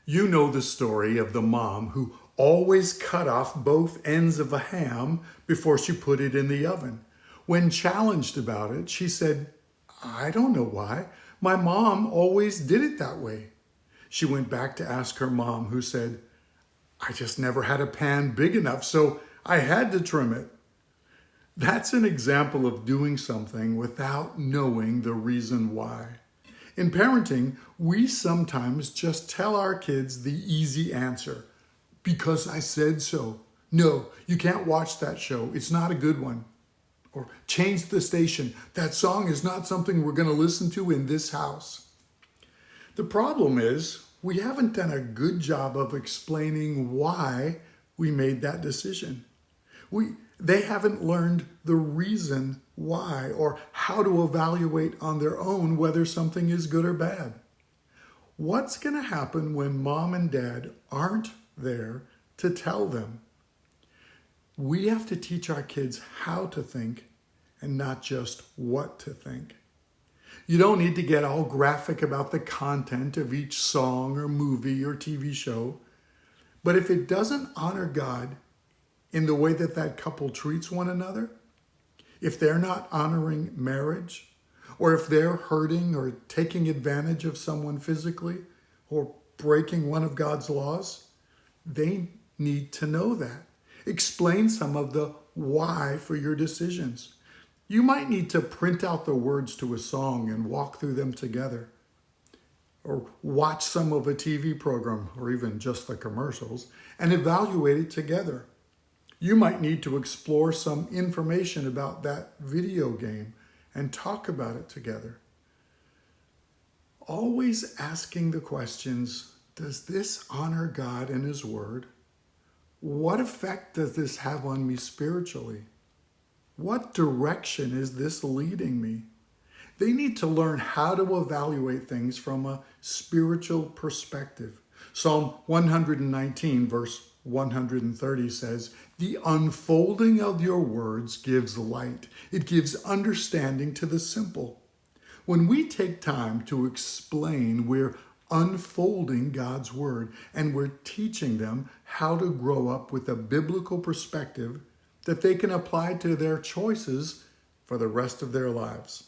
You know the story of the mom who always cut off both ends of a ham before she put it in the oven. When challenged about it, she said, "I don't know why. My mom always did it that way." She went back to ask her mom, who said, "I just never had a pan big enough, so I had to trim it." That's an example of doing something without knowing the reason why. In parenting, we sometimes just tell our kids the easy answer. "Because I said so." "No, you can't watch that show. It's not a good one." Or "Change the station. That song is not something we're going to listen to in this house." The problem is we haven't done a good job of explaining why we made that decision. They haven't learned the reason why or how to evaluate on their own whether something is good or bad. What's going to happen when mom and dad aren't there to tell them? We have to teach our kids how to think and not just what to think. You don't need to get all graphic about the content of each song or movie or TV show, but if it doesn't honor God in the way that that couple treats one another, if they're not honoring marriage, or if they're hurting or taking advantage of someone physically or breaking one of God's laws, they need to know that. Explain some of the why for your decisions. You might need to print out the words to a song and walk through them together, or watch some of a TV program, or even just the commercials, and evaluate it together. You might need to explore some information about that video game and talk about it together. Always asking the questions, does this honor God and His Word? What effect does this have on me spiritually? What direction is this leading me? They need to learn how to evaluate things from a spiritual perspective. Psalm 119, verse 130 says, "The unfolding of your words gives light. It gives understanding to the simple." When we take time to explain, we're unfolding God's word and we're teaching them how to grow up with a biblical perspective that they can apply to their choices for the rest of their lives.